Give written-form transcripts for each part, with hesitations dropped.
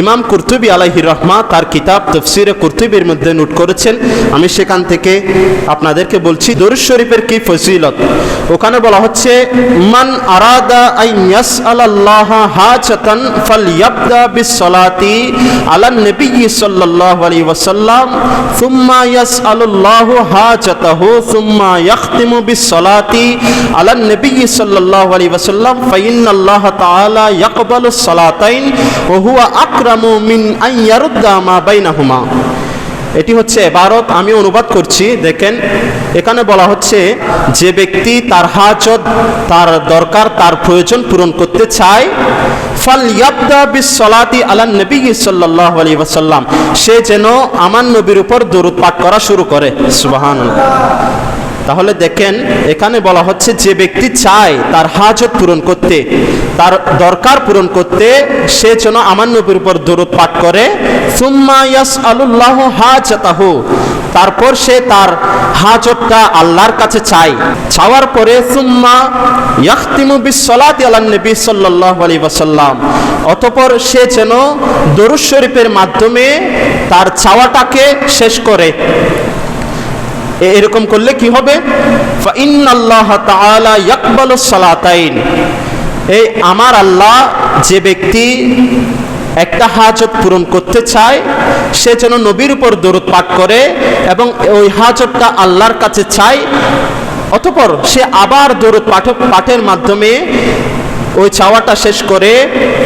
ইমাম কুরতুবী আলাইহির রাহমা তার কিতাব তাফসীরে কুরতুবীর মধ্যে নোট করেছেন। আমি সেখান থেকে আপনাদেরকে বলছি দরুদ শরীফের কি ফজিলত। ওখানে বলা হচ্ছে, মান আরাদা আন ইয়াসআলাল্লাহ হাজাতান ফালইয়াবদা বিসসালাতি আলান নবী সাল্লাল্লাহু আলাইহি ওয়াসাল্লাম সুম্মা ইয়াসআলুল্লাহু হাজাতাহু সুম্মা ইয়াখতিমু বিসসালাতি আলান নবী সাল্লাল্লাহু আলাইহি ওয়াসাল্লাম ফাইন্নাল্লাহ তাআলা ইয়াকবালুস সালাতাইন ওয়া হুয়া আকরামু মিন আন ইয়ারুদ্দা মা বাইনাহুমা। এটি হচ্ছে ইবারত, আমি অনুবাদ করছি। দেখেন, এখানে বলা হচ্ছে যে ব্যক্তি তার হাজত, তার দরকার, তার প্রয়োজন পূরণ করতে চায়, ফালইয়াবদা বিসসালাতি আলান নবী সাল্লাল্লাহু আলাইহি ওয়াসাল্লাম, সে যেন আমার নবীর উপর দরুদ পাঠ করা শুরু করে। সুবহানাল্লাহ। তাহলে দেখেন, এখানে বলা হচ্ছে যে ব্যক্তি চায় তার হাজত পূরণ করতে, তার দরকার পূরণ করতে, সে যেন আমার নবীর উপর দরুদ পাঠ করে। সুম্মা ইয়াসআলুল্লাহু হাজাতাহু, তারপর সে তার হাজতটা আল্লাহর কাছে চায়। চাওয়ার পরে সুম্মা ইয়াখতিমু বিসসালাতি আলান নবী সাল্লাল্লাহু আলাইহি ওয়াসাল্লাম, অতঃপর সে যেন দরুদ শরীফের মাধ্যমে তার চাওয়াটাকে শেষ করে। এরকম করলে কি হবে? ফাইন্নাল্লাহ তাআলা ইয়াকবালুস সালাতাইন, এই আমার আল্লাহ, যে ব্যক্তি একটা হাজত পূরণ করতে চায়, সে যেন নবীর উপর দরুদ পাঠ করে এবং ওই হাজতটা আল্লাহর কাছে চায়, অতঃপর সে আবার দরুদ পাঠের মাধ্যমে ওই চাওয়াটা শেষ করে।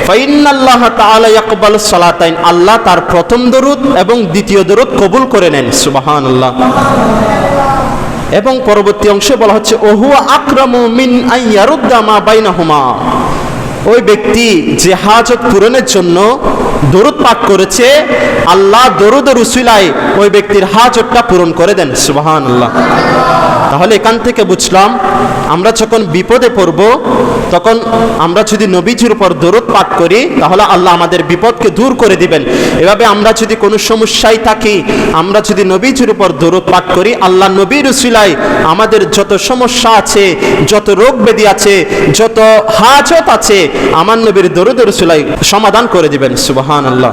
ফাইন্নাল্লাহ তাআলা ইয়াকবালুস সালাতাইন, আল্লাহ তার প্রথম দরুদ এবং দ্বিতীয় দরুদ কবুল করে নেন। সুবহানাল্লাহ। এবং পরবর্তী অংশে বলা হচ্ছে, ওহুয়া আকরামু মিন আন ইয়ারুদ্দা মা বাইনাহুমা, ওই ব্যক্তি যে হাজত পূরণের জন্য দরুদ পাঠ করেছে, আল্লাহ দরুদের উসিলায় ওই ব্যক্তির হাজতটা পূরণ করে দেন। সুবহানাল্লাহ। তাহলে এখান থেকে বুঝলাম, আমরা যখন বিপদে পড়ব, তখন আমরা যদি নবীজির উপর দরুদ পাঠ করি, তাহলে আল্লাহ আমাদের বিপদকে দূর করে দিবেন। এভাবে আমরা যদি কোনো সমস্যায় থাকি, আমরা যদি নবীজির উপর দরুদ পাঠ করি, আল্লাহ নবীর উসিলায় আমাদের যত সমস্যা আছে, যত রোগ ব্যাধি আছে, যত হাজত আছে, আমার নবীর দরুদের উসিলায় সমাধান করে দিবেন। সুবহানাল্লাহ।